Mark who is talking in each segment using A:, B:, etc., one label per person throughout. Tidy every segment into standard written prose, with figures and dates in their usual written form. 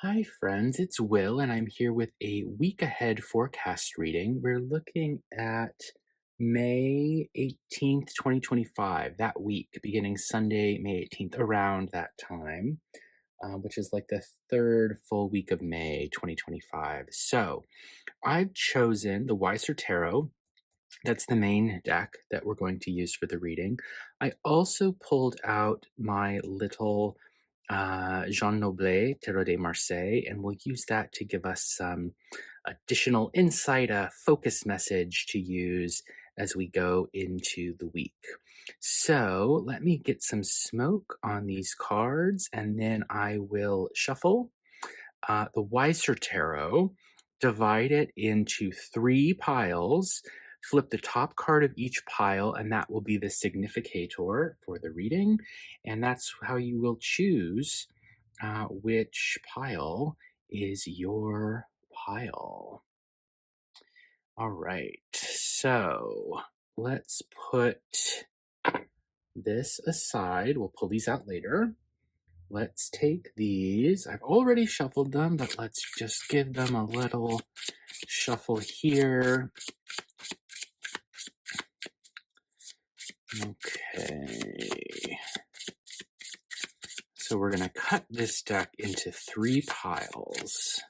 A: Hi, friends. It's Will, and I'm here with a week ahead forecast reading. We're looking at May 18th, 2025, that week, beginning Sunday, May 18th, around that time, which is like the third full week of May 2025. So I've chosen the Weiser Tarot. That's the main deck that we're going to use for the reading. I also pulled out my little Jean Noblet Tarot de Marseille, and we'll use that to give us some additional insight, a focus message to use as we go into the week. So let me get some smoke on these cards, and then I will shuffle the Weiser Tarot, divide it into three piles, flip the top card of each pile, and that will be the significator for the reading. And that's how you will choose which pile is your pile. All right, so let's put this aside. We'll pull these out later. Let's take these. I've already shuffled them, but let's just give them a little shuffle here. Okay. So we're going to cut this deck into three piles.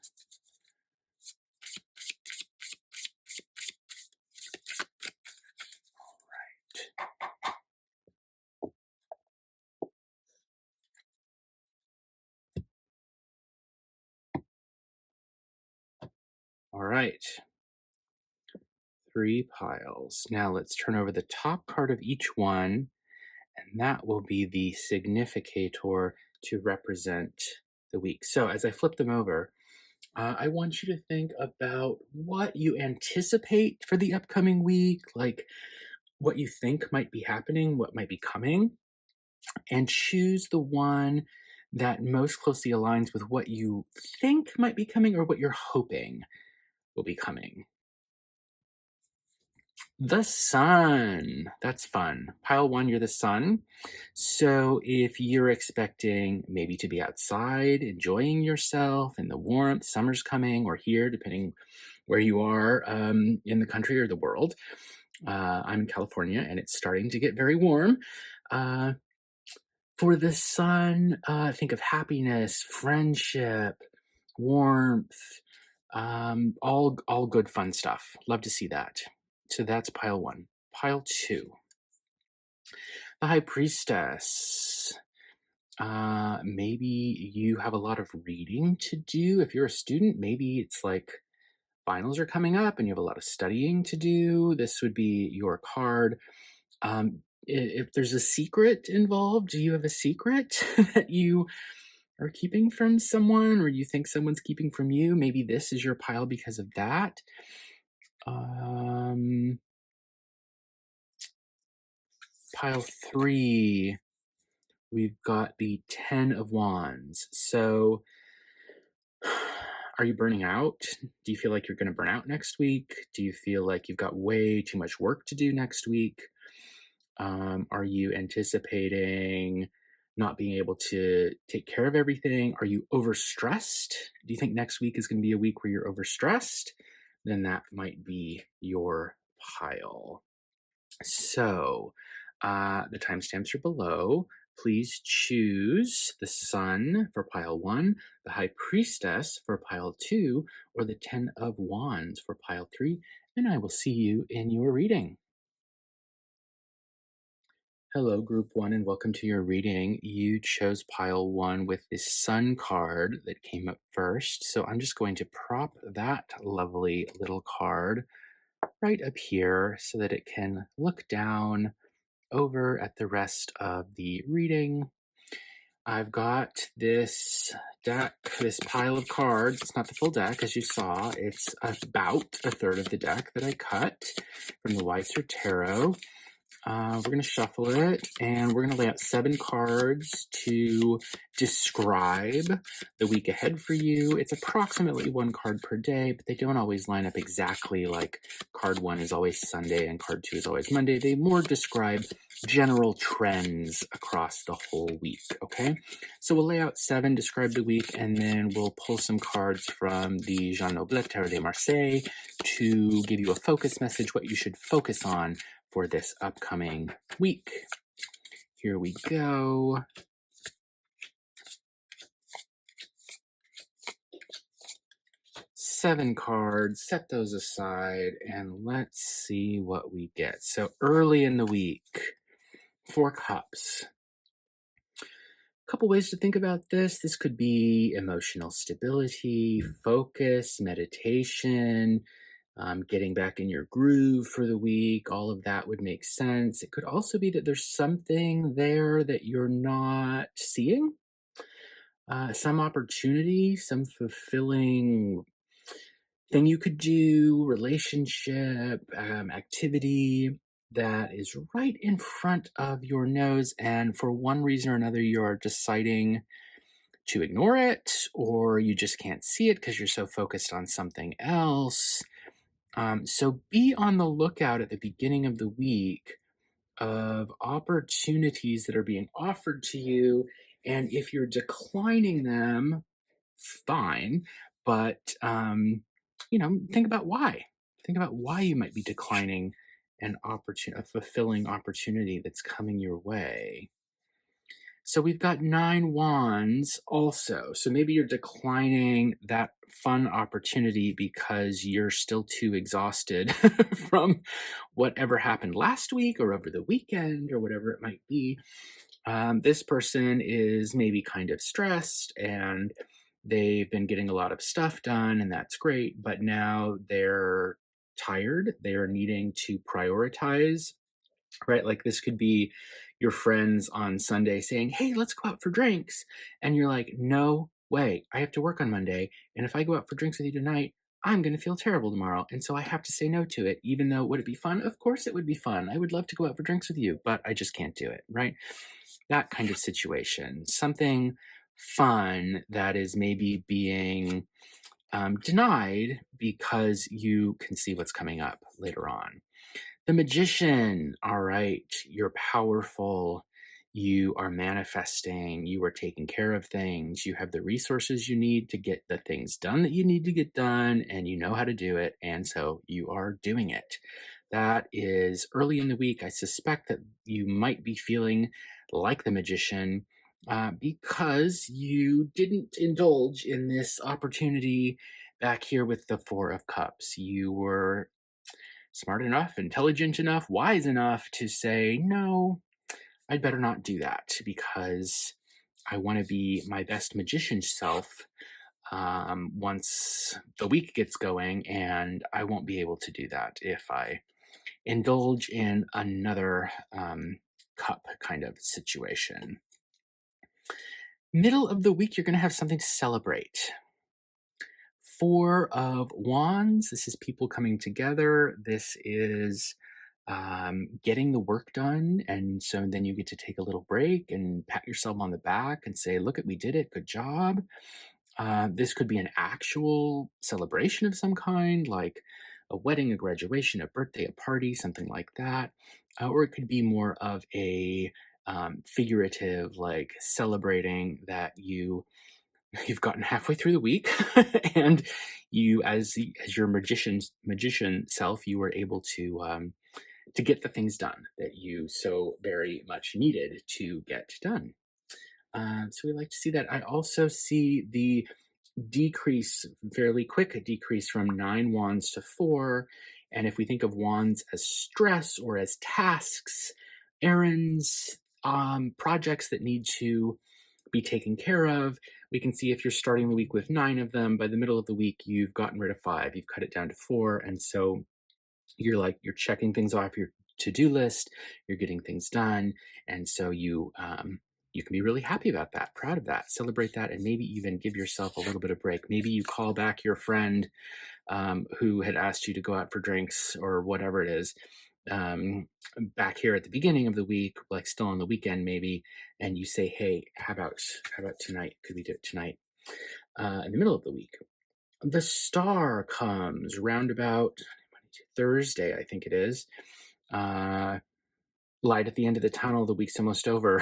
A: All right. Three piles. Now let's turn over the top card of each one, and that will be the significator to represent the week. So as I flip them over, I want you to think about what you anticipate for the upcoming week, like what you think might be happening, what might be coming, and choose the one that most closely aligns with what you think might be coming or what you're hoping will be coming. The sun. That's fun. Pile one, you're the sun. So if you're expecting maybe to be outside, enjoying yourself in the warmth, summer's coming, or here, depending where you are in the country or the world. I'm in California and it's starting to get very warm. For the sun, think of happiness, friendship, warmth, all good fun stuff. Love to see that. So that's pile one. Pile two, the High Priestess. Maybe you have a lot of reading to do. If you're a student, maybe it's like finals are coming up and you have a lot of studying to do. This would be your card. If there's a secret involved, do you have a secret that you are keeping from someone or you think someone's keeping from you? Maybe this is your pile because of that. Pile three, we've got the 10 of Wands. So are you burning out? Do you feel like you're going to burn out next week? Do you feel like you've got way too much work to do next week? Are you anticipating not being able to take care of everything? Are you overstressed? Do you think next week is going to be a week where you're overstressed? Then that might be your pile. So the timestamps are below. Please choose the Sun for pile one, the High Priestess for pile two, or the 10 of Wands for pile three, and I will see you in your reading. Hello, group one, and welcome to your reading. You chose pile one with the Sun card that came up first. So I'm just going to prop that lovely little card right up here so that it can look down over at the rest of the reading. I've got this deck, this pile of cards. It's not the full deck, as you saw. It's about a third of the deck that I cut from the Weiser Tarot. We're going to shuffle it, and we're going to lay out 7 cards to describe the week ahead for you. It's approximately 1 card per day, but they don't always line up exactly. Like card 1 is always Sunday and card 2 is always Monday. They more describe general trends across the whole week, okay? So we'll lay out 7, describe the week, and then we'll pull some cards from the Noblet Tarot de Marseille to give you a focus message, what you should focus on for this upcoming week. Here we go. Seven cards, set those aside, and let's see what we get. So early in the week, 4 cups. A couple ways to think about this. This could be emotional stability, focus, meditation, getting back in your groove for the week. All of that would make sense. It could also be that there's something there that you're not seeing, some opportunity, some fulfilling thing you could do, relationship, activity that is right in front of your nose, and for one reason or another you're deciding to ignore it, or you just can't see it because you're so focused on something else. So be on the lookout at the beginning of the week of opportunities that are being offered to you, and if you're declining them, fine, but think about why. Think about why you might be declining a fulfilling opportunity that's coming your way. So we've got 9 wands also. So maybe you're declining that fun opportunity because you're still too exhausted from whatever happened last week or over the weekend or whatever it might be. This person is maybe kind of stressed and they've been getting a lot of stuff done, and that's great, but now they're tired. They're needing to prioritize, right? Like this could be your friends on Sunday saying, "Hey, let's go out for drinks." And you're like, "No way. I have to work on Monday. And if I go out for drinks with you tonight, I'm going to feel terrible tomorrow. And so I have to say no to it, even though would it be fun? Of course it would be fun. I would love to go out for drinks with you, but I just can't do it," right? That kind of situation. Something fun that is maybe being denied because you can see what's coming up later on. The Magician, all right, you're powerful, you are manifesting, you are taking care of things, you have the resources you need to get the things done that you need to get done, and you know how to do it, and so you are doing it. That is early in the week. I suspect that you might be feeling like the Magician because you didn't indulge in this opportunity back here with the 4 of Cups. You were smart enough, intelligent enough, wise enough to say, no, I'd better not do that because I want to be my best magician self once the week gets going, and I won't be able to do that if I indulge in another cup kind of situation. Middle of the week, you're going to have something to celebrate. 4 of Wands, this is people coming together. This is getting the work done. And so then you get to take a little break and pat yourself on the back and say, look, we did it. Good job. This could be an actual celebration of some kind, like a wedding, a graduation, a birthday, a party, something like that. Or it could be more of a figurative, like celebrating that you've gotten halfway through the week and you as your magician self, you were able to get the things done that you so very much needed to get done. So we like to see that. I also see the decrease, fairly quick decrease from 9 wands to 4. And if we think of wands as stress or as tasks, errands, projects that need to be taken care of, we can see if you're starting the week with 9 of them, by the middle of the week, you've gotten rid of 5, you've cut it down to 4. And so you're checking things off your to-do list, you're getting things done. And so you can be really happy about that, proud of that, celebrate that, and maybe even give yourself a little bit of break. Maybe you call back your friend who had asked you to go out for drinks or whatever it is, back here at the beginning of the week, like still on the weekend maybe, and you say, hey, how about tonight? Could we do it tonight? In the middle of the week, the star comes roundabout Thursday, I think it is. Light at the end of the tunnel, the week's almost over.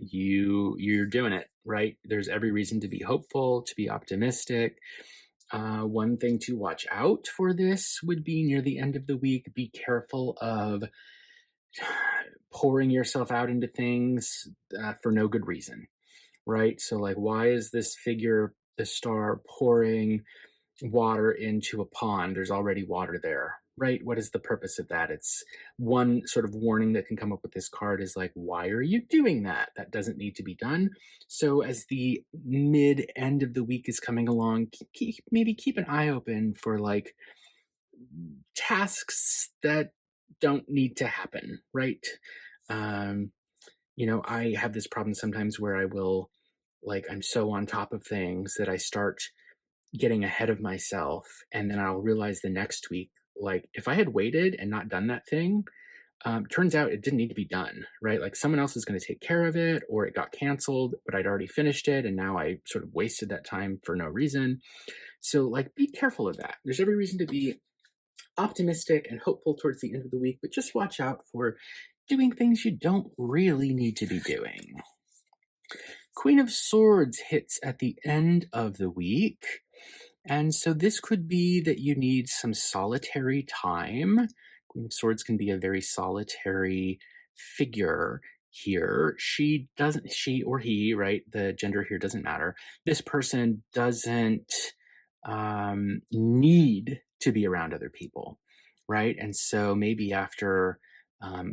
A: You're doing it, right? There's every reason to be hopeful, to be optimistic. One thing to watch out for this would be near the end of the week, be careful of pouring yourself out into things for no good reason, right? So like, why is this figure, the star, pouring water into a pond? There's already water there, right? What is the purpose of that? It's one sort of warning that can come up with this card is like, why are you doing that? That doesn't need to be done. So as the mid end of the week is coming along, maybe keep an eye open for like tasks that don't need to happen, right? I have this problem sometimes where I will, like, I'm so on top of things that I start getting ahead of myself, and then I'll realize the next week, like, if I had waited and not done that thing, turns out it didn't need to be done, right? Like someone else is going to take care of it, or it got canceled, but I'd already finished it, and now I sort of wasted that time for no reason. So, like, be careful of that. There's every reason to be optimistic and hopeful towards the end of the week, but just watch out for doing things you don't really need to be doing. Queen of Swords hits at the end of the week. And so this could be that you need some solitary time. Queen of Swords can be a very solitary figure here. She or he, right? The gender here doesn't matter. This person doesn't need to be around other people, right? And so maybe after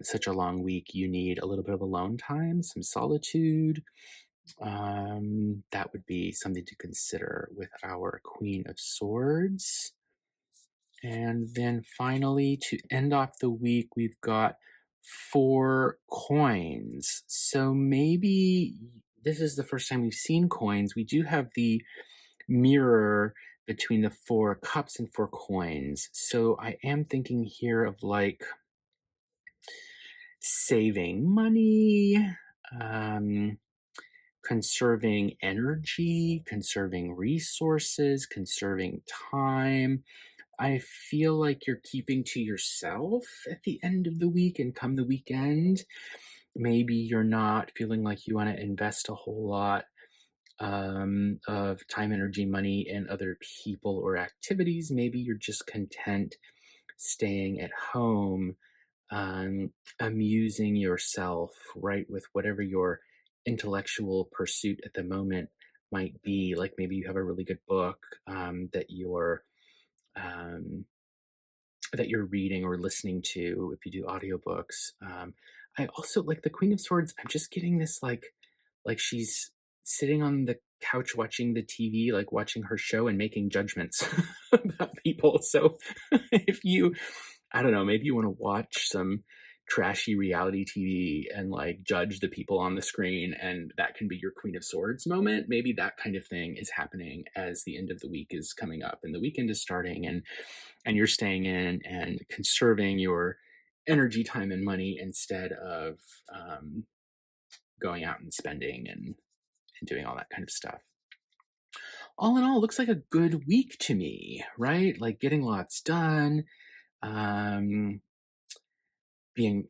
A: such a long week, you need a little bit of alone time, some solitude. That would be something to consider with our Queen of Swords. And then finally, to end off the week, we've got 4 coins. So maybe this is the first time we've seen coins. We do have the mirror between the 4 cups and 4 coins. So I am thinking here of like saving money, conserving energy, conserving resources, conserving time. I feel like you're keeping to yourself at the end of the week, and come the weekend, maybe you're not feeling like you want to invest a whole lot of time, energy, money in other people or activities. Maybe you're just content staying at home, amusing yourself, right, with whatever your intellectual pursuit at the moment might be. Like maybe you have a really good book um, that you're reading or listening to if you do audiobooks. I also like the Queen of Swords. I'm just getting this like she's sitting on the couch watching the TV, like watching her show and making judgments about people. So if you, I don't know, maybe you want to watch some trashy reality TV and like judge the people on the screen, and that can be your Queen of Swords moment. Maybe that kind of thing is happening as the end of the week is coming up and the weekend is starting, and you're staying in and conserving your energy, time, and money instead of going out and spending and doing all that kind of stuff. All in all, it looks like a good week to me, right? Like getting lots done, feeling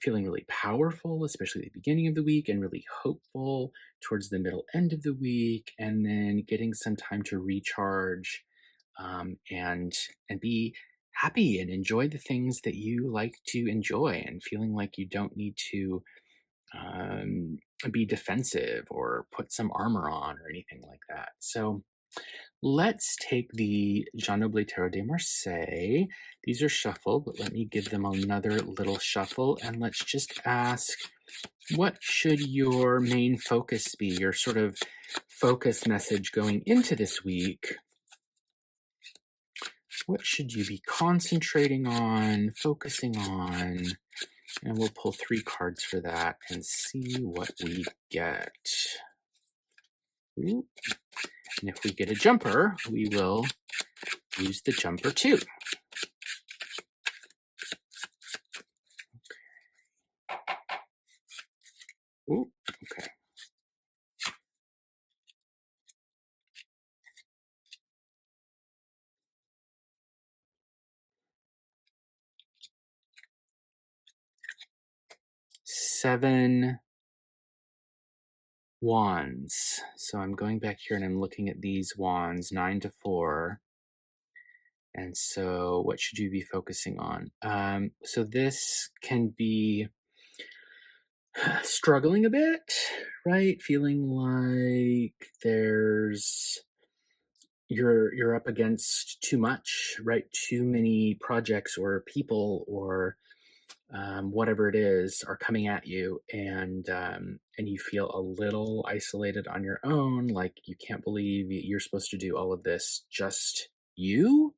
A: really powerful, especially at the beginning of the week, and really hopeful towards the middle end of the week, and then getting some time to recharge, and be happy and enjoy the things that you like to enjoy, and feeling like you don't need to be defensive or put some armor on or anything like that. So let's take the Jean Noblet Tarot de Marseille. These are shuffled, but let me give them another little shuffle, and let's just ask, what should your main focus be, your sort of focus message going into this week? What should you be concentrating on, focusing on? And we'll pull 3 cards for that and see what we get. Ooh. And if we get a jumper, we will use the jumper too. Ooh, okay. Seven wands. So I'm going back here and I'm looking at these wands, 9 to 4. And so what should you be focusing on? So this can be struggling a bit, right? Feeling like you're up against too much, right? Too many projects or people or whatever it is are coming at you, and you feel a little isolated on your own, like you can't believe you're supposed to do all of this just you.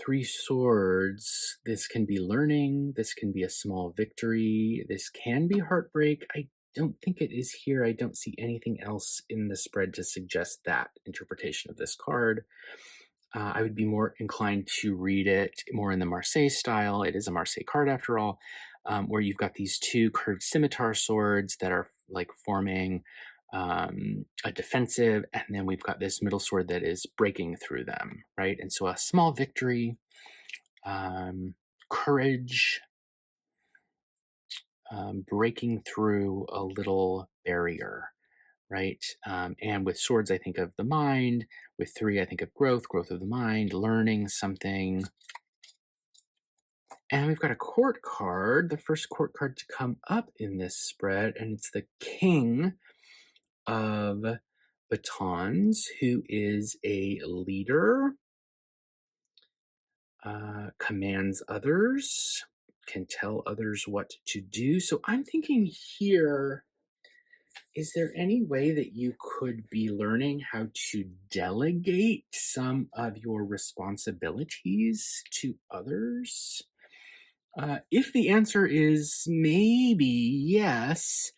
A: Three swords. This can be learning, this can be a small victory, this can be heartbreak. I don't think it is here. I don't see anything else in the spread to suggest that interpretation of this card. I would be more inclined to read it more in the Marseille style. It is a Marseille card after all, where you've got these two curved scimitar swords that are like forming a defensive, and then we've got this middle sword that is breaking through them, right? And so a small victory, courage, breaking through a little barrier, right? And with swords, I think of the mind. With three, I think of growth, growth of the mind, learning something. And we've got a court card, the first court card to come up in this spread, and it's the King of Batons, who is a leader, commands others, can tell others what to do. So I'm thinking here, is there any way that you could be learning how to delegate some of your responsibilities to others? If the answer is maybe yes,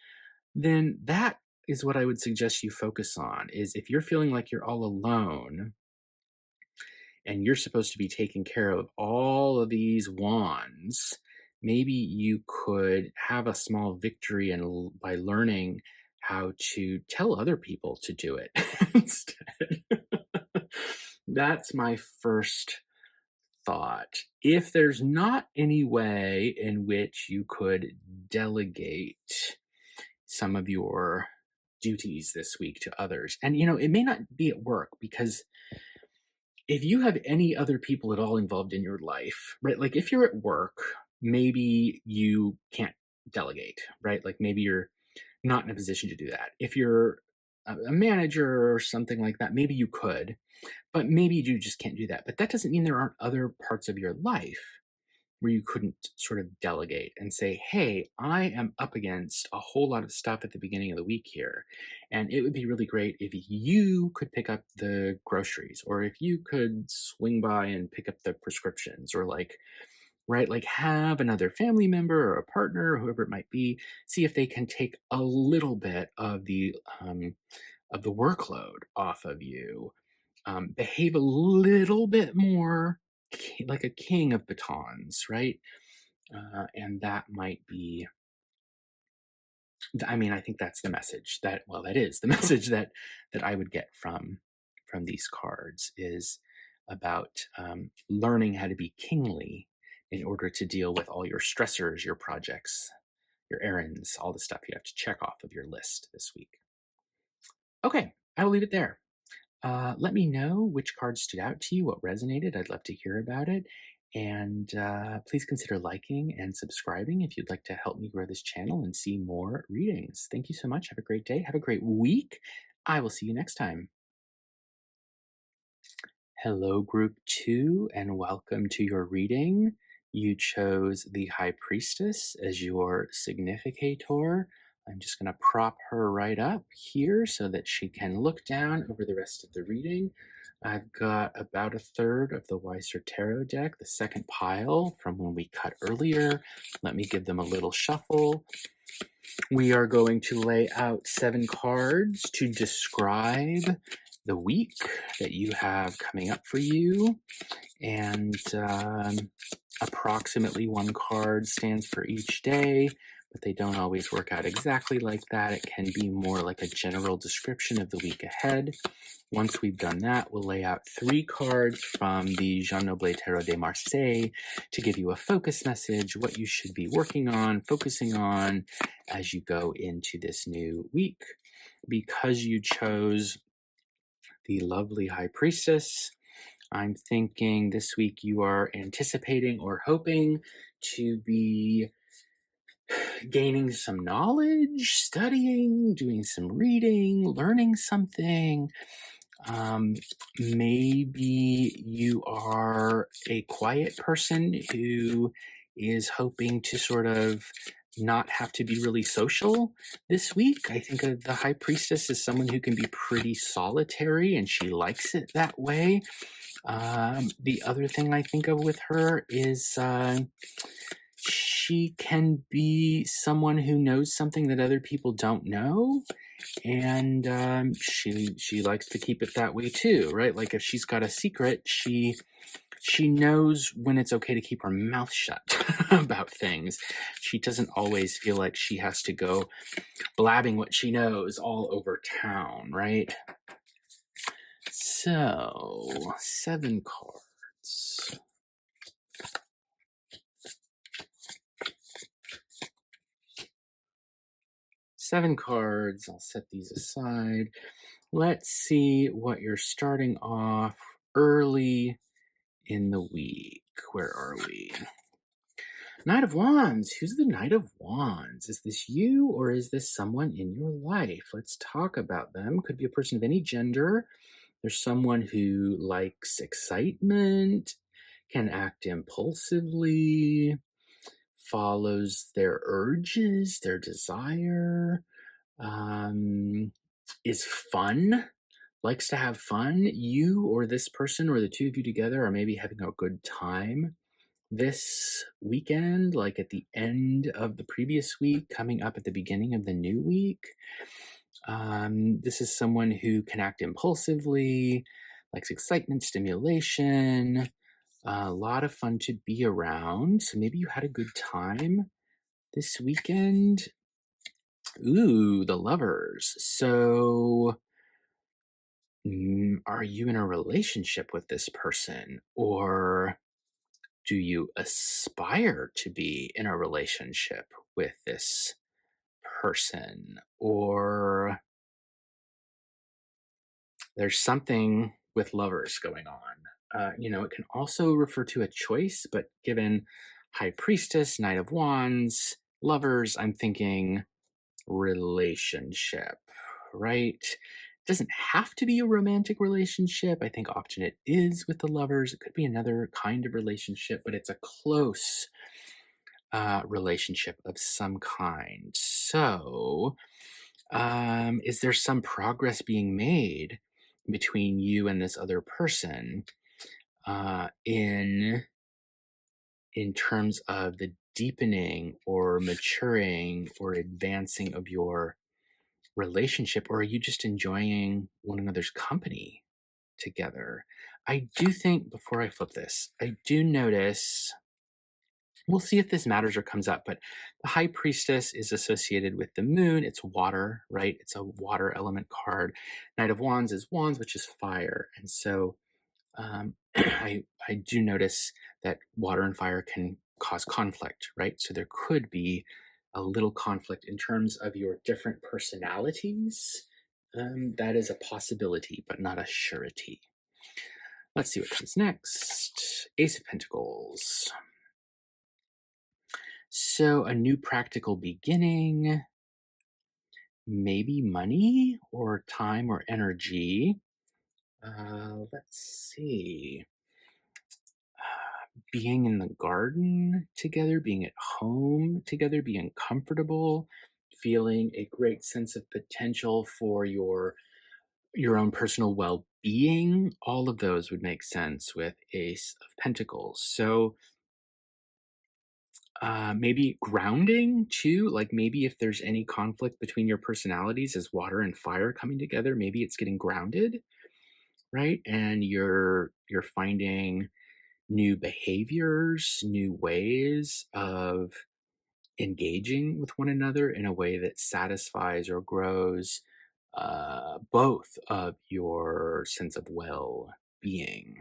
A: then that is what I would suggest you focus on. Is if you're feeling like you're all alone and you're supposed to be taking care of all of these wands, maybe you could have a small victory and by learning how to tell other people to do it instead. That's my first thought. If there's not any way in which you could delegate some of your duties this week to others, and it may not be at work, because if you have any other people at all involved in your life, right? Like if you're at work, maybe you can't delegate, right? Like maybe you're not in a position to do that. If you're a manager or something like that, maybe you could, but maybe you just can't do that. But that doesn't mean there aren't other parts of your life where you couldn't sort of delegate and say, hey, I am up against a whole lot of stuff at the beginning of the week here. And it would be really great if you could pick up the groceries, or if you could swing by and pick up the prescriptions, or like have another family member or a partner or whoever it might be, see if they can take a little bit of the workload off of you. Behave a little bit more like a king of batons, right? And that might be, I think that's the message that is the message that I would get from these cards, is about learning how to be kingly in order to deal with all your stressors, your projects, your errands, all the stuff you have to check off of your list this week. Okay, I will leave it there. Let me know which cards stood out to you, what resonated. I'd love to hear about it. And please consider liking and subscribing if you'd like to help me grow this channel and see more readings. Thank you so much. Have a great day. Have a great week. I will see you next time. Hello, Group 2, and welcome to your reading. You chose the High Priestess as your significator. I'm just going to prop her right up here so that she can look down over the rest of the reading. I've got about a third of the Weiser Tarot deck, the second pile from when we cut earlier. Let me give them a little shuffle. We are going to lay out 7 cards to describe the week that you have coming up for you. And approximately one card stands for each day, but they don't always work out exactly like that. It can be more like a general description of the week ahead. Once we've done that, we'll lay out 3 cards from the Noblet Tarot de Marseille to give you a focus message, what you should be working on, focusing on as you go into this new week. Because you chose the lovely High Priestess, I'm thinking this week you are anticipating or hoping to be gaining some knowledge, studying, doing some reading, learning something. Maybe you are a quiet person who is hoping to sort of not have to be really social this week. I think of the High Priestess as someone who can be pretty solitary, and she likes it that way. The other thing I think of with her is she can be someone who knows something that other people don't know, and she likes to keep it that way too, right? Like if she's got a secret, she knows when it's okay to keep her mouth shut about things. She doesn't always feel like she has to go blabbing what she knows all over town, right? So 7 cards. 7 cards. I'll set these aside. Let's see what you're starting off early in the week. Where are we? Knight of Wands. Who's the Knight of Wands? Is this you or is this someone in your life? Let's talk about them. Could be a person of any gender. There's someone who likes excitement, can act impulsively, follows their urges, their desire, is fun, likes to have fun. You or this person or the two of you together are maybe having a good time this weekend, like at the end of the previous week, coming up at the beginning of the new week. This is someone who can act impulsively, likes excitement, stimulation, a lot of fun to be around. So maybe you had a good time this weekend. Ooh, the Lovers. So are you in a relationship with this person, or do you aspire to be in a relationship with this person? Or there's something with Lovers going on. It can also refer to a choice, but given High Priestess, Knight of Wands, Lovers, I'm thinking relationship, right? It doesn't have to be a romantic relationship. I think often it is with the Lovers. It could be another kind of relationship, but it's a close relationship of some kind. So, is there some progress being made between you and this other person in terms of the deepening or maturing or advancing of your relationship, or are you just enjoying one another's company together? I do think, before I flip this, I do notice, we'll see if this matters or comes up, but the High Priestess is associated with the moon. It's water, right? It's a water element card. Knight of Wands is wands, which is fire. And so I do notice that water and fire can cause conflict, right? So there could be a little conflict in terms of your different personalities. That is a possibility, but not a surety. Let's see what comes next. Ace of Pentacles. So a new practical beginning, maybe money or time or energy. Let's see. Being in the garden together, being at home together, being comfortable, feeling a great sense of potential for your own personal well-being. All of those would make sense with Ace of Pentacles. So maybe grounding too, like maybe if there's any conflict between your personalities as water and fire coming together, maybe it's getting grounded. right? And you're finding new behaviors, new ways of engaging with one another in a way that satisfies or grows both of your sense of well-being.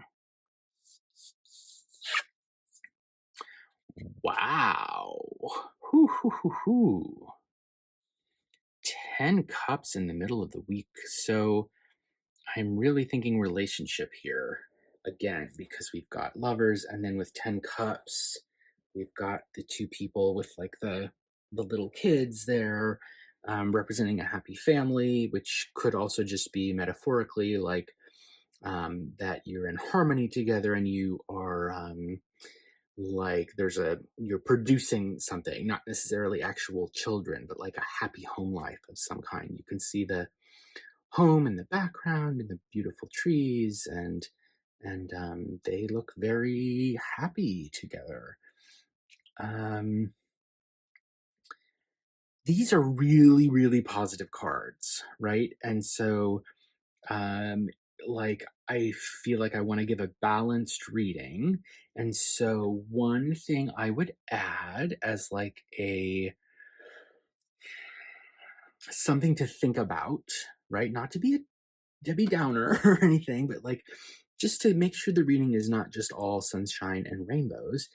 A: Wow. Hoo, hoo, hoo, hoo. 10 cups in the middle of the week. So I'm really thinking relationship here again, because we've got lovers, and then with 10 cups, we've got the two people with like the little kids there, representing a happy family, which could also just be metaphorically like that you're in harmony together and you are like you're producing something, not necessarily actual children, but like a happy home life of some kind. You can see the home in the background and the beautiful trees, and they look very happy together. um these are really, really positive cards, right? And so um like I feel like I want to give a balanced reading, and so one thing I would add as like a something to think about, right? Not to be a Debbie Downer or anything, but like just to make sure the reading is not just all sunshine and rainbows.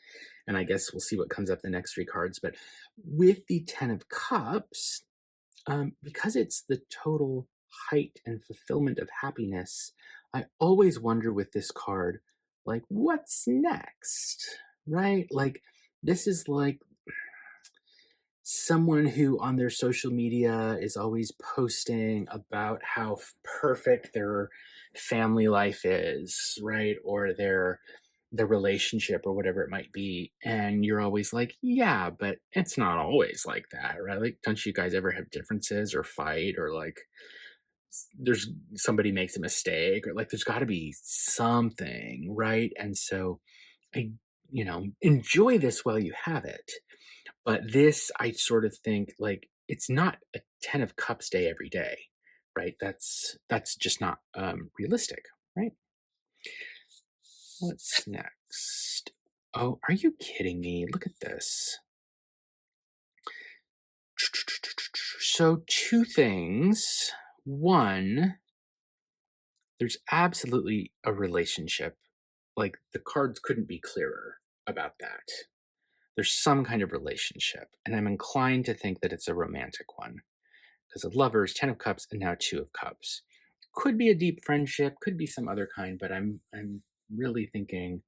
A: And I guess we'll see what comes up the next three cards. But with the Ten of Cups, because it's the total height and fulfillment of happiness, I always wonder with this card, like, what's next, right? Like, this is like someone who on their social media is always posting about how perfect their family life is, right? Or their relationship or whatever it might be. And you're always like, yeah, but it's not always like that, right? Like, don't you guys ever have differences or fight, or like there's somebody makes a mistake, or like there's got to be something, right? And so I, enjoy this while you have it. But this, I sort of think like it's not a 10 of cups day every day, right? That's just not realistic, right? What's next? Oh, are you kidding me? Look at this. So two things. One, there's absolutely a relationship. Like the cards couldn't be clearer about that. There's some kind of relationship, and I'm inclined to think that it's a romantic one, because of lovers, 10 of cups, and now 2 of cups. Could be a deep friendship, could be some other kind, but I'm really thinking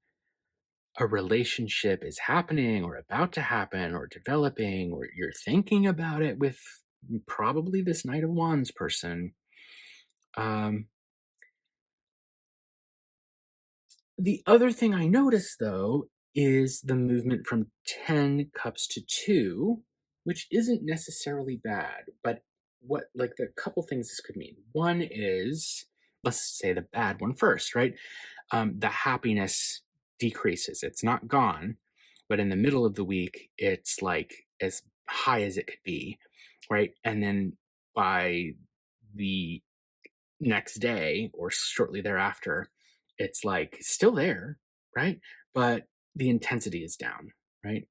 A: a relationship is happening or about to happen or developing, or you're thinking about it with probably this Knight of Wands person. Um, the other thing I noticed though is the movement from 10 cups to 2, which isn't necessarily bad, but what like the couple things this could mean. One is, let's say the bad one first, right? The happiness decreases. It's not gone, but in the middle of the week, it's like as high as it could be, right? And then by the next day or shortly thereafter, it's like still there, right? But the intensity is down, right?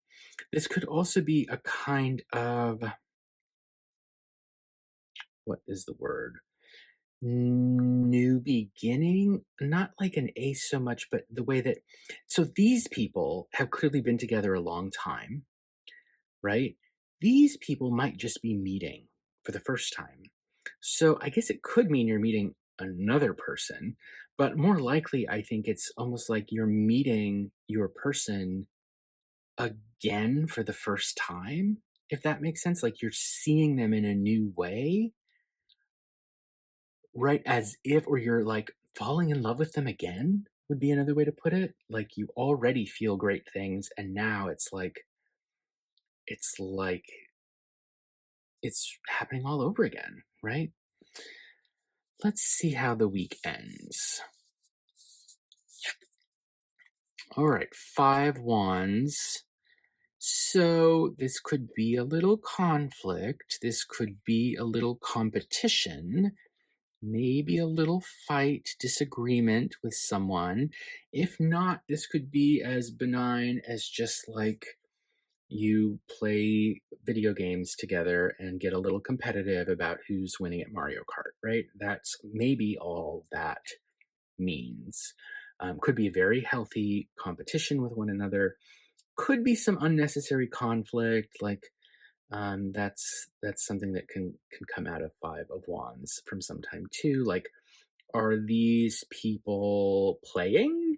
A: This could also be a kind of, what is the word? New beginning, not like an ace so much, but the way that, so these people have clearly been together a long time, right? These people might just be meeting for the first time. So I guess it could mean you're meeting another person, but more likely, I think it's almost like you're meeting your person again for the first time, if that makes sense. Like you're seeing them in a new way, right? As if, or you're like falling in love with them again, would be another way to put it. Like you already feel great things, and now it's like it's happening all over again, right? Let's see how the week ends. All right, 5 wands. So this could be a little conflict. This could be a little competition. maybe a little fight, disagreement with someone. If not, this could be as benign as just like you play video games together and get a little competitive about who's winning at Mario Kart, right? That's maybe all that means. Could be a very healthy competition with one another. Could be some unnecessary conflict, like that's something that can come out of Five of Wands from some time too. Like, are these people playing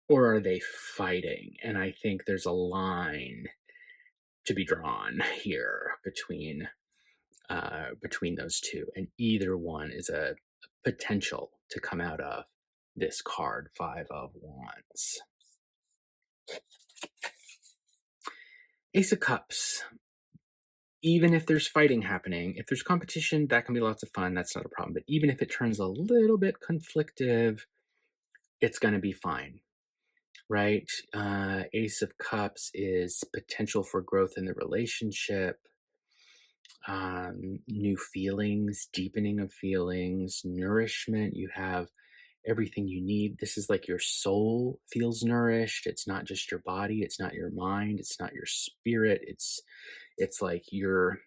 A: or are they fighting? And I think there's a line to be drawn here between those two, and either one is a potential to come out of this card, Five of Wands. Ace of Cups. Even if there's fighting happening, if there's competition, that can be lots of fun. That's not a problem. But even if it turns a little bit conflictive, it's going to be fine, right? Ace of Cups is potential for growth in the relationship, new feelings, deepening of feelings, nourishment. You have everything you need. This is like your soul feels nourished. It's not just your body. It's not your mind. It's not your spirit. It's like you're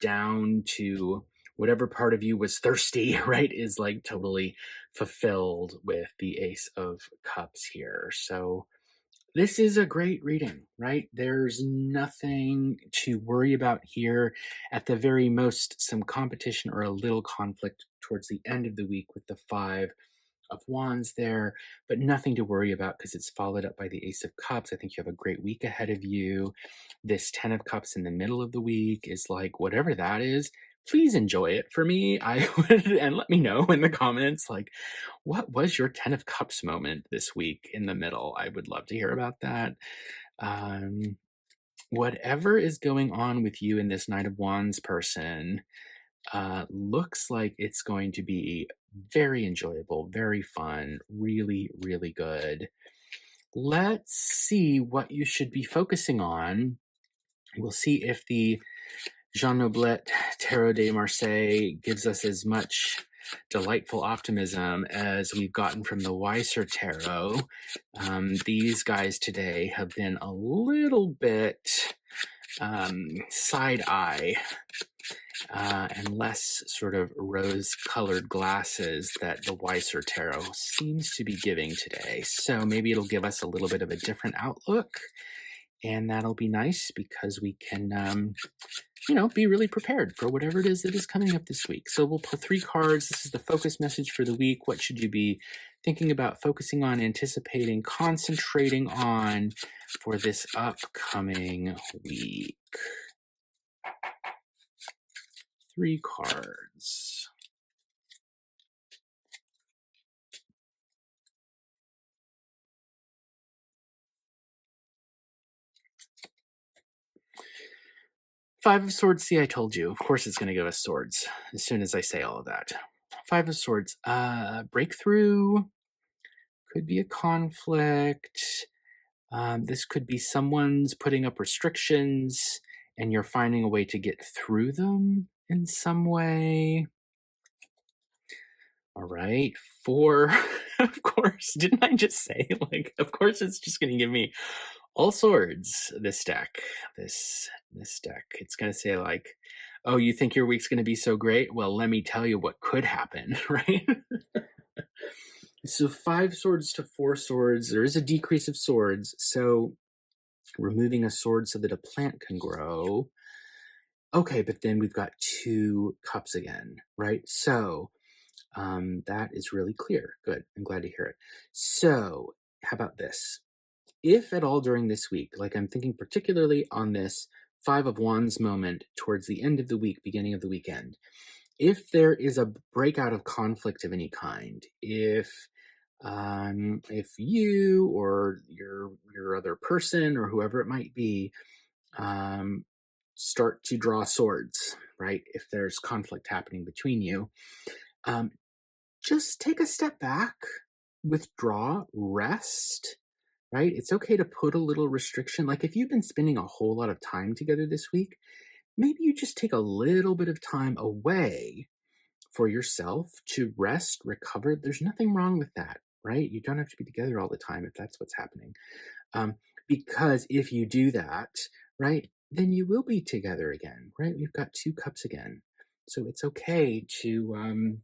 A: down to whatever part of you was thirsty, right, is like totally fulfilled with the Ace of Cups here. So this is a great reading, right? There's nothing to worry about here. At the very most, some competition or a little conflict towards the end of the week with the Five of Wands there, but nothing to worry about because it's followed up by the Ace of Cups. I think you have a great week ahead of you. This 10 of Cups in the middle of the week is like, whatever that is, please enjoy it for me. I would, and let me know in the comments, like, what was your 10 of Cups moment this week in the middle? I would love to hear about that. Whatever is going on with you and this Knight of Wands person, looks like it's going to be very enjoyable, very fun, really, really good. Let's see what you should be focusing on. We'll see if the Jean Noblet Tarot de Marseille gives us as much delightful optimism as we've gotten from the Weiser Tarot. These guys today have been a little bit side-eye and less sort of rose-colored glasses that the Weiser Tarot seems to be giving today. So maybe it'll give us a little bit of a different outlook, and that'll be nice because we can, be really prepared for whatever it is that is coming up this week. So we'll pull 3 cards. This is the focus message for the week. What should you be thinking about, focusing on, anticipating, concentrating on for this upcoming week? 3 cards. Five of Swords. See, I told you. Of course it's going to give us swords as soon as I say all of that. Five of Swords. Breakthrough. Could be a conflict. This could be someone's putting up restrictions and you're finding a way to get through them in some way. All right. 4, of course. Didn't I just say, like, of course it's just going to give me all swords, this deck. This deck. It's going to say, like, oh, you think your week's going to be so great? Well, let me tell you what could happen, right? So 5 swords to 4 swords. There is a decrease of swords. So removing a sword so that a plant can grow. Okay, but then we've got 2 cups again, right? So that is really clear. Good. I'm glad to hear it. So how about this? If at all during this week, like I'm thinking particularly on this 5 of Wands moment towards the end of the week, beginning of the weekend, if there is a breakout of conflict of any kind, if you or your other person or whoever it might be start to draw swords, right? If there's conflict happening between you, just take a step back, withdraw, rest, right? It's okay to put a little restriction. Like if you've been spending a whole lot of time together this week, maybe you just take a little bit of time away for yourself to rest, recover. There's nothing wrong with that, right? You don't have to be together all the time if that's what's happening. Um, because if you do that, right, then you will be together again, right? We've got two cups again. So it's okay to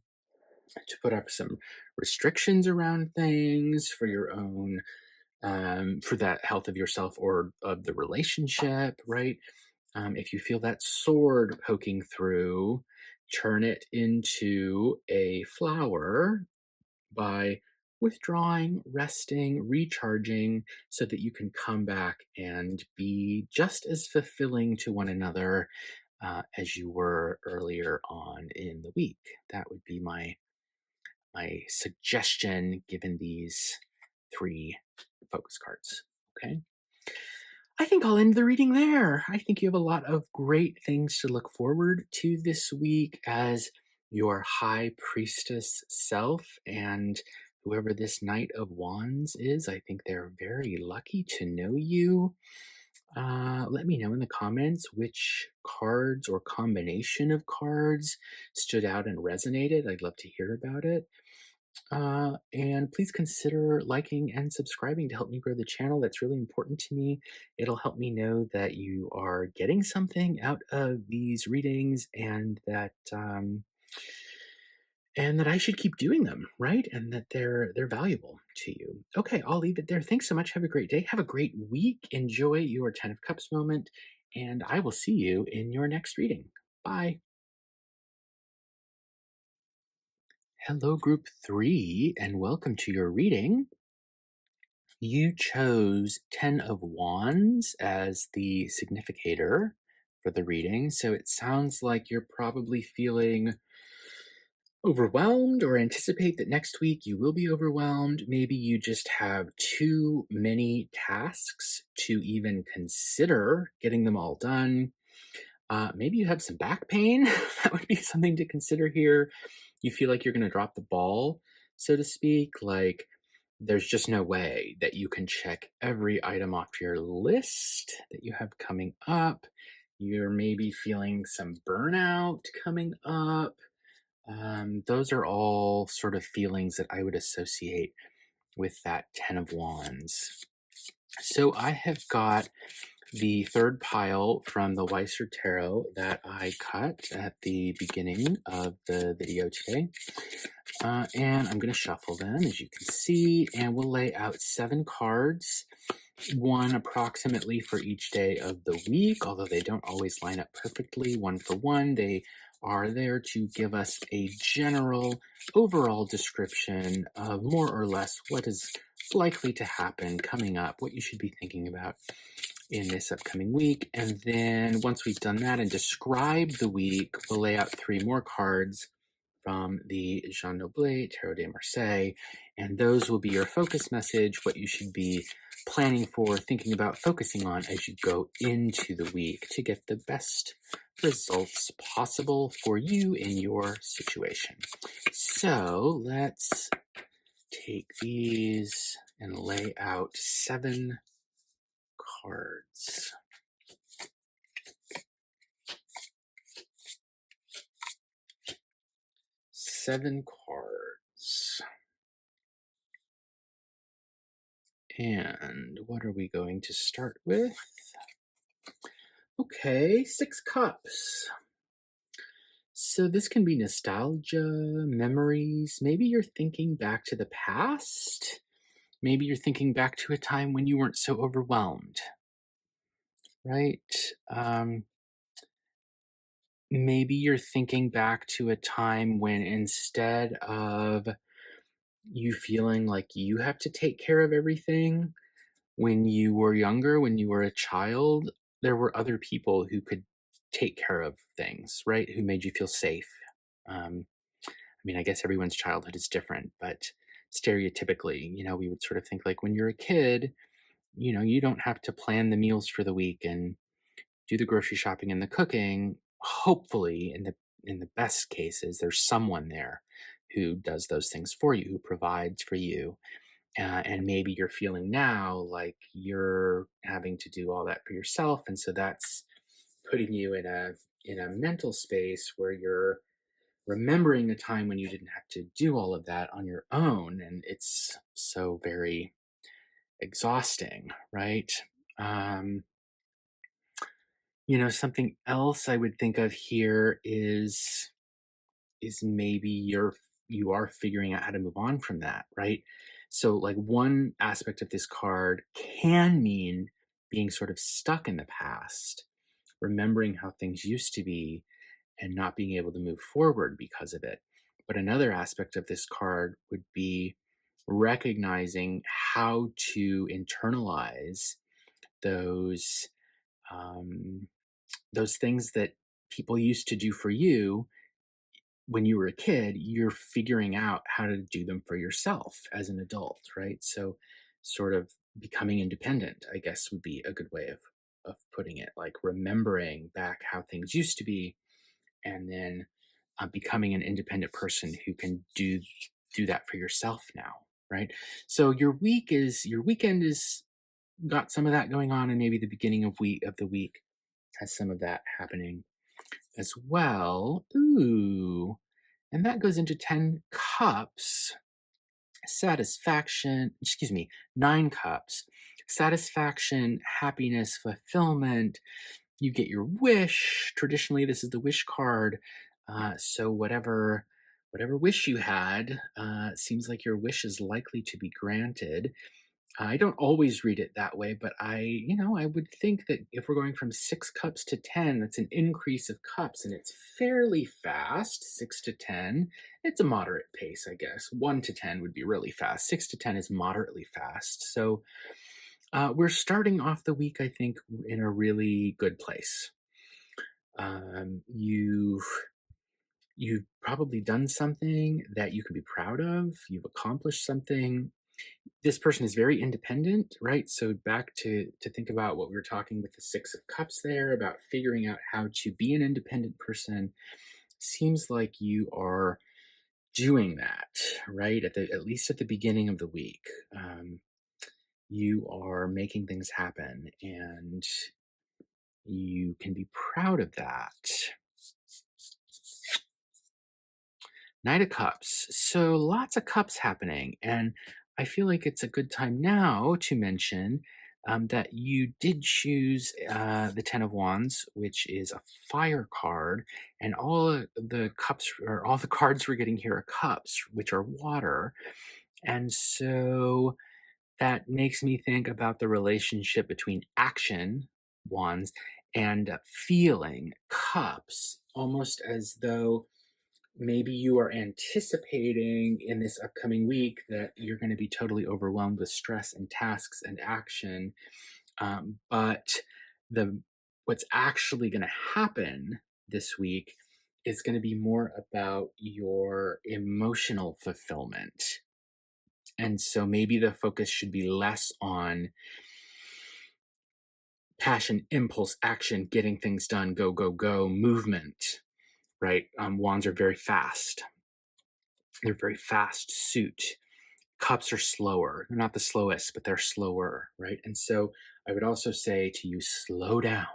A: put up some restrictions around things for your own, for that health of yourself or of the relationship, right? If you feel that sword poking through, turn it into a flower by withdrawing, resting, recharging, so that you can come back and be just as fulfilling to one another as you were earlier on in the week. That would be my suggestion given these three focus cards. Okay. I think I'll end the reading there. I think you have a lot of great things to look forward to this week as your high priestess self and whoever this Knight of Wands is. I think they're very lucky to know you. Let me know in the comments which cards or combination of cards stood out and resonated. I'd love to hear about it. And please consider liking and subscribing to help me grow the channel. That's really important to me. It'll help me know that you are getting something out of these readings and that I should keep doing them, right? And that they're valuable to you. Okay, I'll leave it there. Thanks so much. Have a great day. Have a great week. Enjoy your 10 of Cups moment, and I will see you in your next reading. Bye. Hello, group 3, and welcome to your reading. You chose 10 of Wands as the significator for the reading, so it sounds like you're probably feeling overwhelmed or anticipate that next week you will be overwhelmed. Maybe you just have too many tasks to even consider getting them all done. Maybe you have some back pain. That would be something to consider here. You feel like you're going to drop the ball, so to speak. Like there's just no way that you can check every item off your list that you have coming up. You're maybe feeling some burnout coming up. Those are all sort of feelings that I would associate with that 10 of Wands. So I have got the third pile from the Weiser Tarot that I cut at the beginning of the video today. And I'm going to shuffle them, as you can see, and we'll lay out 7 cards, one approximately for each day of the week, although they don't always line up perfectly one for one. They are there to give us a general overall description of more or less what is likely to happen coming up, what you should be thinking about in this upcoming week. And then once we've done that and described the week, we'll lay out 3 more cards from the Noblet Tarot de Marseille, and those will be your focus message, what you should be planning for, thinking about, focusing on as you go into the week to get the best results possible for you in your situation. So let's take these and lay out 7 cards. 7 cards. And what are we going to start with? Okay, 6 cups. So this can be nostalgia, memories. Maybe you're thinking back to the past. Maybe you're thinking back to a time when you weren't so overwhelmed, right? Maybe you're thinking back to a time when instead of you feeling like you have to take care of everything, when you were younger, when you were a child, there were other people who could take care of things, right? Who made you feel safe. I guess everyone's childhood is different, but stereotypically, we would sort of think like when you're a kid, you don't have to plan the meals for the week and do the grocery shopping and the cooking. Hopefully, in the best cases, there's someone there who does those things for you, who provides for you. And maybe you're feeling now like you're having to do all that for yourself, and so that's putting you in a mental space where you're remembering a time when you didn't have to do all of that on your own. And it's so very exhausting, right? Um, something else I would think of here is maybe you are figuring out how to move on from that, right? So like one aspect of this card can mean being sort of stuck in the past, remembering how things used to be and not being able to move forward because of it. But another aspect of this card would be recognizing how to internalize those um, those things that people used to do for you when you were a kid. You're figuring out how to do them for yourself as an adult, right? So, sort of becoming independent, I guess, would be a good way of putting it. Like remembering back how things used to be, and then becoming an independent person who can do that for yourself now, right? So your weekend is got some of that going on, and maybe the beginning of the week has some of that happening as well. Ooh, and that goes into 10 cups. Satisfaction, excuse me, 9 cups. Satisfaction, happiness, fulfillment. You get your wish. Traditionally, this is the wish card. So whatever wish you had, seems like your wish is likely to be granted. I don't always read it that way, but I would think that if we're going from 6 cups to 10, that's an increase of cups, and it's fairly fast. 6 to 10, it's a moderate pace, I guess. 1 to 10 would be really fast. 6 to 10 is moderately fast. So we're starting off the week, I think, in a really good place. You've probably done something that you can be proud of. You've accomplished something. This person is very independent, right? So back to think about what we were talking with the 6 of cups there about figuring out how to be an independent person. Seems like you are doing that, right? At least at the beginning of the week. You are making things happen, and you can be proud of that. Knight of Cups. So lots of cups happening. And I feel like it's a good time now to mention that you did choose the Ten of Wands, which is a fire card. And the cups, or all the cards we're getting here are cups, which are water. And so that makes me think about the relationship between action, wands, and feeling, cups, almost as though maybe you are anticipating in this upcoming week that you're going to be totally overwhelmed with stress and tasks and action. But the what's actually going to happen this week is going to be more about your emotional fulfillment. And so maybe the focus should be less on passion, impulse, action, getting things done, go, go, go, movement, right? Wands are very fast. They're very fast suit. Cups are slower. They're not the slowest, but they're slower, right? And so I would also say to you, slow down,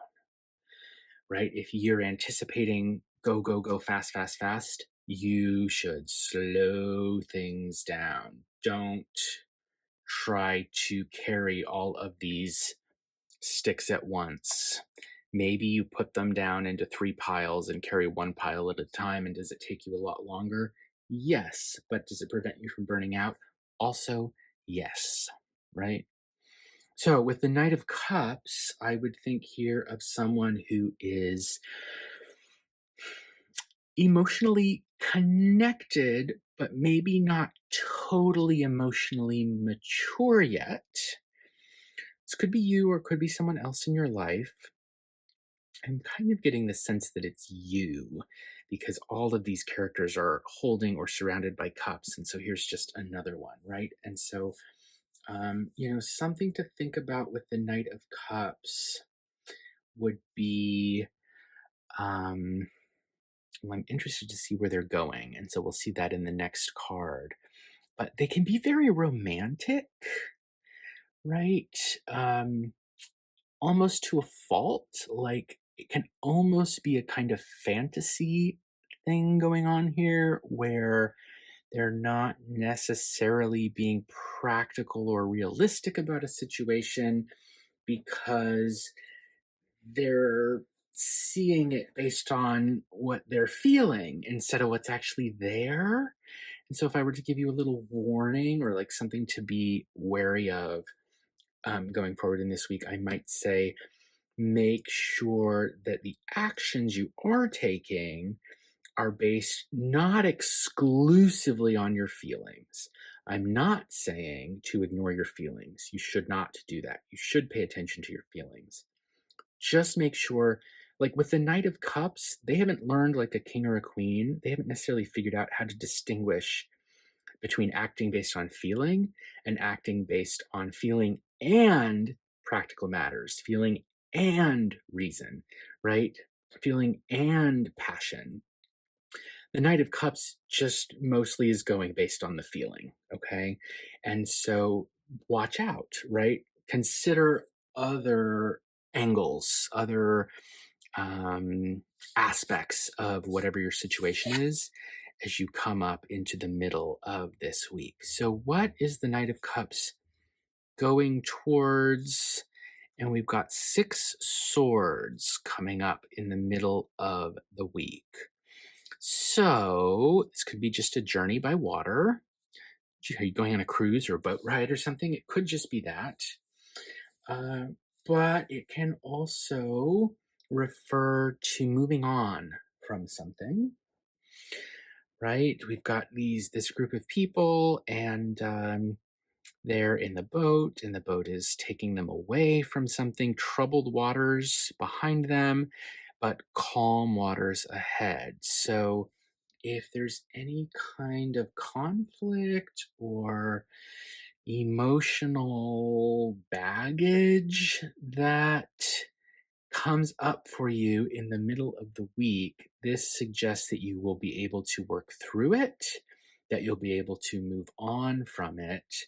A: right? If you're anticipating go, go, go, fast, fast, fast, you should slow things down. Don't try to carry all of these sticks at once. Maybe you put them down into 3 piles and carry 1 pile at a time. And does it take you a lot longer? Yes. But does it prevent you from burning out? Also, yes. Right? So, with the Knight of Cups, I would think here of someone who is emotionally connected, but maybe not totally emotionally mature yet. This could be you, or it could be someone else in your life. I'm kind of getting the sense that it's you, because all of these characters are holding or surrounded by cups. And so here's just another one, right? And so, something to think about with the Knight of Cups would be, well, I'm interested to see where they're going. And so we'll see that in the next card. But they can be very romantic, right? Almost to a fault. Like it can almost be a kind of fantasy thing going on here where they're not necessarily being practical or realistic about a situation because they're seeing it based on what they're feeling instead of what's actually there. And so, if I were to give you a little warning or like something to be wary of going forward in this week, I might say make sure that the actions you are taking are based not exclusively on your feelings. I'm not saying to ignore your feelings. You should not do that. You should pay attention to your feelings. Just make sure, like with the Knight of Cups, they haven't learned like a king or a queen. They haven't necessarily figured out how to distinguish between acting based on feeling and acting based on feeling and practical matters, feeling and reason, right? Feeling and passion. The Knight of Cups just mostly is going based on the feeling, okay? And so watch out, right? Consider other angles, other aspects of whatever your situation is as you come up into the middle of this week. So, what is the Knight of Cups going towards? And we've got 6 swords coming up in the middle of the week. So, this could be just a journey by water. Are you going on a cruise or a boat ride or something? It could just be that. Uh, but it can also refer to moving on from something, right? We've got this group of people, and they're in the boat, and the boat is taking them away from something. Troubled waters behind them, but calm waters ahead. So if there's any kind of conflict or emotional baggage that comes up for you in the middle of the week, this suggests that you will be able to work through it, that you'll be able to move on from it.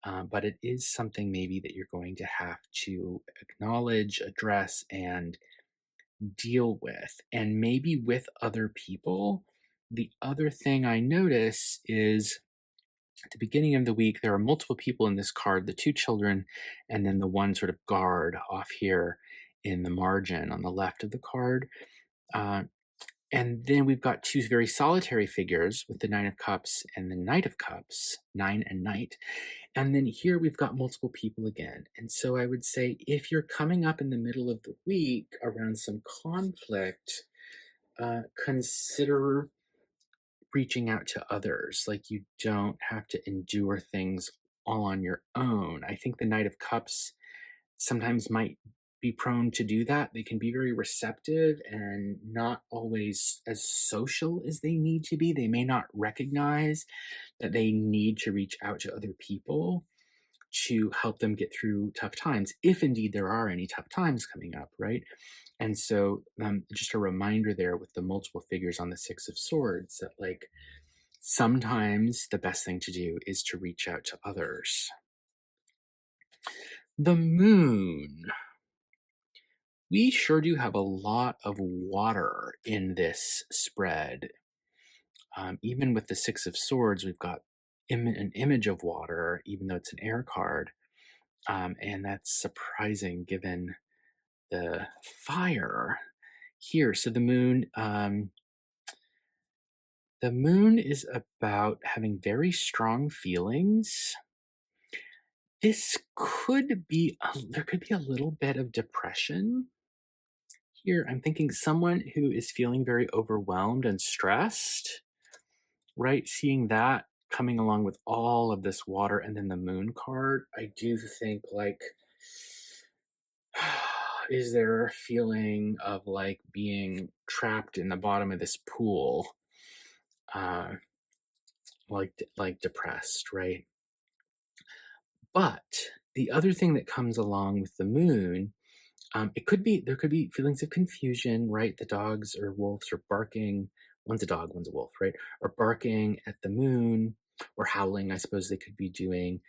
A: But it is something maybe that you're going to have to acknowledge, address, and deal with, and maybe with other people. The other thing I notice is at the beginning of the week, there are multiple people in this card, the 2 children, and then the one sort of guard off here in the margin on the left of the card. Uh, and then we've got 2 very solitary figures with the 9 of Cups and the Knight of Cups, 9 and Knight. And then here we've got multiple people again. And so I would say if you're coming up in the middle of the week around some conflict, consider reaching out to others. Like you don't have to endure things all on your own. I think the Knight of Cups sometimes might be prone to do that. They can be very receptive and not always as social as they need to be. They may not recognize that they need to reach out to other people to help them get through tough times, if indeed there are any tough times coming up, right? And so, just a reminder there with the multiple figures on the 6 of Swords that, like, sometimes the best thing to do is to reach out to others. The moon. We sure do have a lot of water in this spread. Even with the 6 of Swords, we've got an image of water, even though it's an air card. And that's surprising given the fire here. So the moon is about having very strong feelings. This could be, there could be a little bit of depression here. I'm thinking someone who is feeling very overwhelmed and stressed, right? Seeing that coming along with all of this water and then the moon card, I do think like, is there a feeling of like being trapped in the bottom of this pool, like depressed, right? But the other thing that comes along with the moon, there could be feelings of confusion, right? The dogs or wolves are barking. One's a dog, one's a wolf, right? Or barking at the moon, or howling, I suppose they could be doing.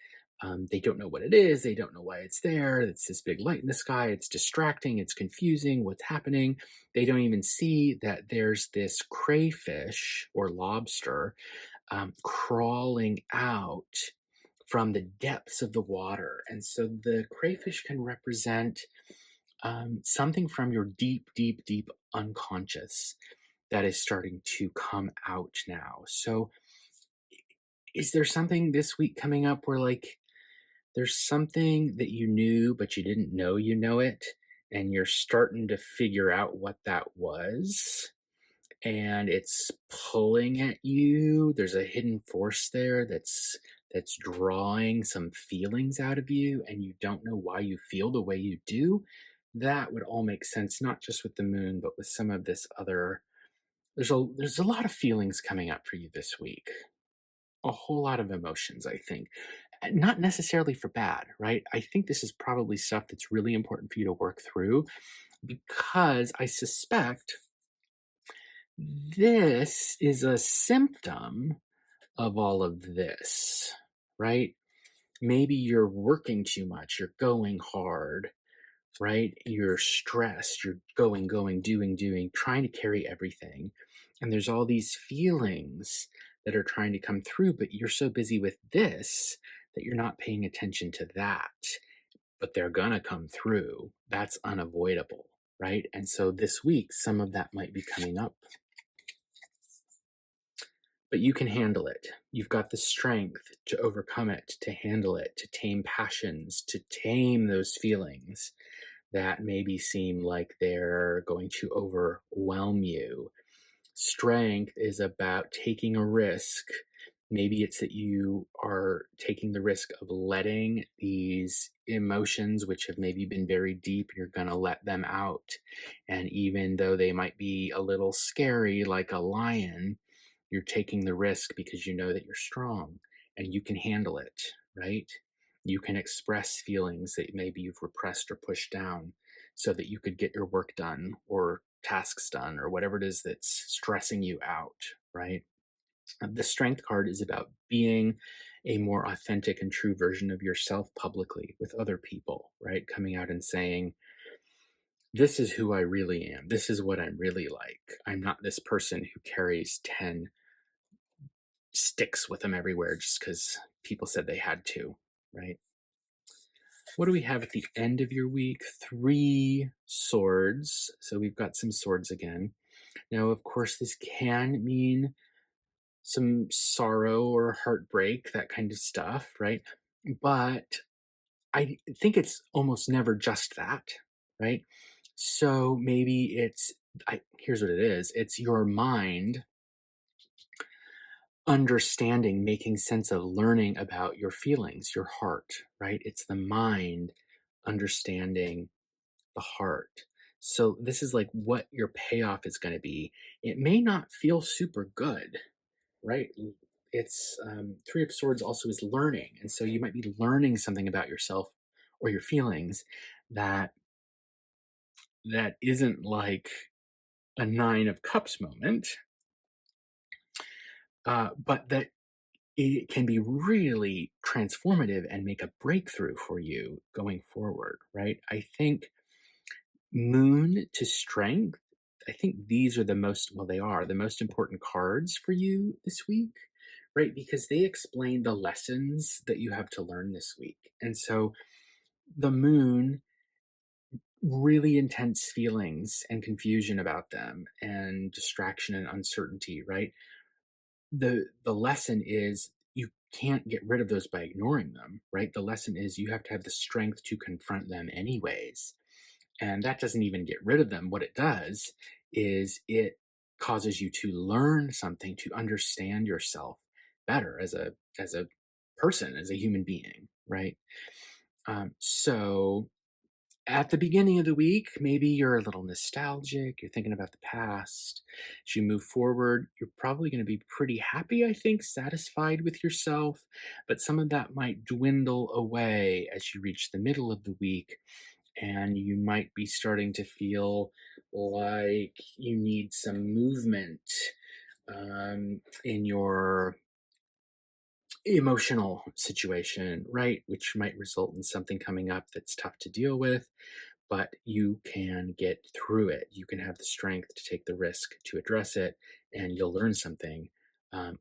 A: They don't know what it is. They don't know why it's there. It's this big light in the sky. It's distracting. It's confusing. What's happening? They don't even see that there's this crayfish or lobster crawling out from the depths of the water. And so the crayfish can represent something from your deep, deep, deep unconscious that is starting to come out now. So, is there something this week coming up where, like, there's something that you knew, but you didn't know you know it, and you're starting to figure out what that was? And it's pulling at you. There's a hidden force there that's drawing some feelings out of you, and you don't know why you feel the way you do. That would all make sense, not just with the moon, but with some of this other. There's a lot of feelings coming up for you this week. A whole lot of emotions, I think. Not necessarily for bad, right? I think this is probably stuff that's really important for you to work through because I suspect this is a symptom of all of this, right? Maybe you're working too much, you're going hard, right? You're stressed, you're going, doing, trying to carry everything. And there's all these feelings that are trying to come through, but you're so busy with this that you're not paying attention to that. But they're gonna come through. That's unavoidable, right? And so this week, some of that might be coming up. But you can handle it. You've got the strength to overcome it, to handle it, to tame passions, to tame those feelings that maybe seem like they're going to overwhelm you. Strength is about taking a risk. Maybe it's that you are taking the risk of letting these emotions, which have maybe been very deep, you're going to let them out. And even though they might be a little scary, like a lion, you're taking the risk because you know that you're strong and you can handle it, right? You can express feelings that maybe you've repressed or pushed down so that you could get your work done or tasks done or whatever it is that's stressing you out, right? The strength card is about being a more authentic and true version of yourself publicly with other people, right? Coming out and saying, this is who I really am. This is what I'm really like. I'm not this person who carries 10 sticks with them everywhere just because people said they had to, right? What do we have at the end of your week? 3 swords. So we've got some swords again. Now, of course, this can mean some sorrow or heartbreak, that kind of stuff, right? But I think it's almost never just that, right? So maybe here's what it is. It's your mind understanding, making sense of learning about your feelings, your heart, right? It's the mind understanding the heart. So this is like what your payoff is going to be. It may not feel super good, right? It's 3 of Swords also is learning, and so you might be learning something about yourself or your feelings that isn't like a 9 of Cups moment, but that it can be really transformative and make a breakthrough for you going forward, right? I think Moon to Strength, I think these are they are the most important cards for you this week, right? Because they explain the lessons that you have to learn this week. And so the moon, really intense feelings and confusion about them and distraction and uncertainty, right? The lesson is you can't get rid of those by ignoring them, right? The lesson is you have to have the strength to confront them anyways. And that doesn't even get rid of them. What it does is it causes you to learn something, to understand yourself better as a person, as a human being, right? So at the beginning of the week, maybe you're a little nostalgic, you're thinking about the past. As you move forward, you're probably going to be pretty happy, I think, satisfied with yourself, but some of that might dwindle away as you reach the middle of the week, and you might be starting to feel like you need some movement in your emotional situation, right? Which might result in something coming up that's tough to deal with, but you can get through it. You can have the strength to take the risk to address it, and you'll learn something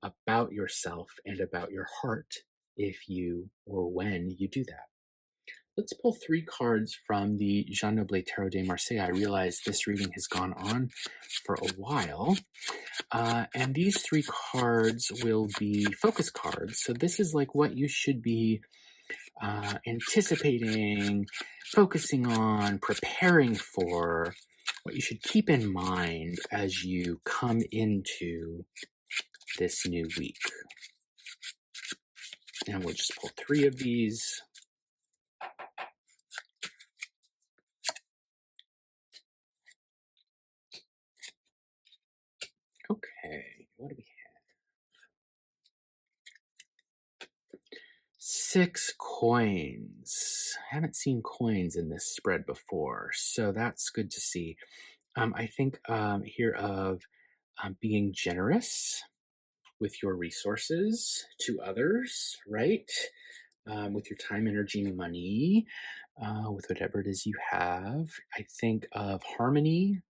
A: about yourself and about your heart if you or when you do that. Let's pull three cards from the Jean Noblet Tarot de Marseille. I realize this reading has gone on for a while. And these three cards will be focus cards. So this is like what you should be anticipating, focusing on, preparing for, what you should keep in mind as you come into this new week. And we'll just pull three of these. Okay, what do we have? 6 coins. I haven't seen coins in this spread before, so that's good to see. I think here of being generous with your resources to others, right? With your time, energy, money, with whatever it is you have. I think of harmony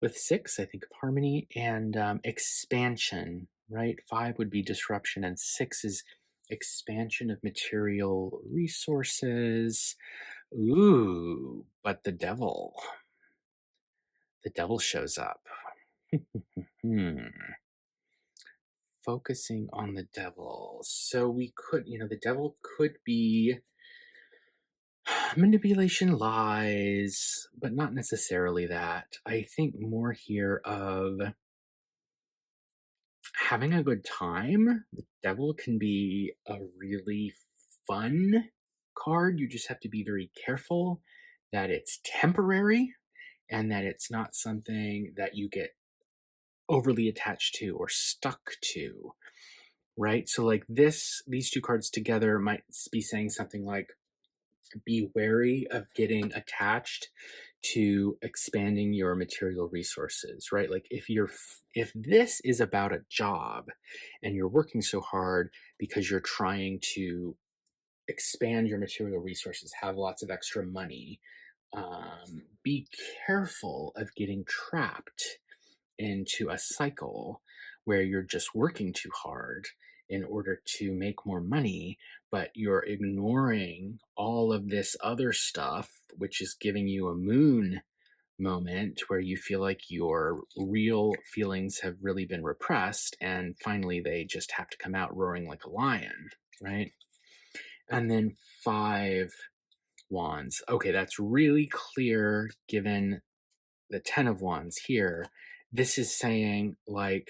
A: with 6. I think of harmony and expansion, right? 5 would be disruption, and 6 is expansion of material resources. Ooh, but the devil shows up. Focusing on the devil. So we could, the devil could be manipulation, lies, but not necessarily that. I think more here of having a good time. The devil can be a really fun card. You just have to be very careful that it's temporary and that it's not something that you get overly attached to or stuck to, right? So like these two cards together might be saying something like, be wary of getting attached to expanding your material resources, right? Like if this is about a job and you're working so hard because you're trying to expand your material resources, have lots of extra money, be careful of getting trapped into a cycle where you're just working too hard in order to make more money, but you're ignoring all of this other stuff, which is giving you a moon moment where you feel like your real feelings have really been repressed and finally they just have to come out roaring like a lion, right? And then 5 wands. Okay, that's really clear given the 10 of wands here. This is saying like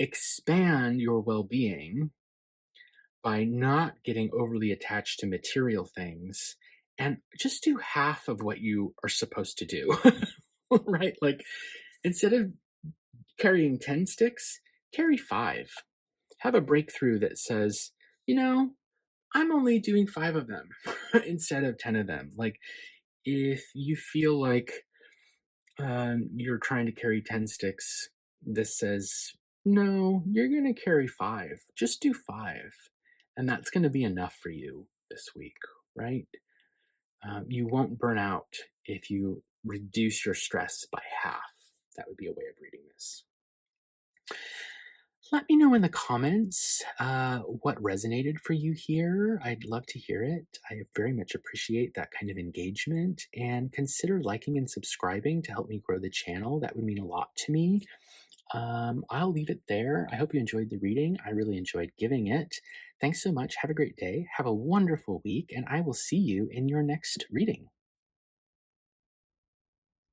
A: expand your well-being by not getting overly attached to material things and just do half of what you are supposed to do. Right? Like instead of carrying 10 sticks, carry 5. Have a breakthrough that says, I'm only doing 5 of them instead of 10 of them. Like if you feel like you're trying to carry 10 sticks, this says, no, you're going to carry 5. Just do 5. And that's going to be enough for you this week, right? You won't burn out if you reduce your stress by half. That would be a way of reading this. Let me know in the comments what resonated for you here. I'd love to hear it. I very much appreciate that kind of engagement, and consider liking and subscribing to help me grow the channel. That would mean a lot to me. I'll leave it there. I hope you enjoyed the reading. I really enjoyed giving it. Thanks so much. Have a great day. Have a wonderful week, and I will see you in your next reading.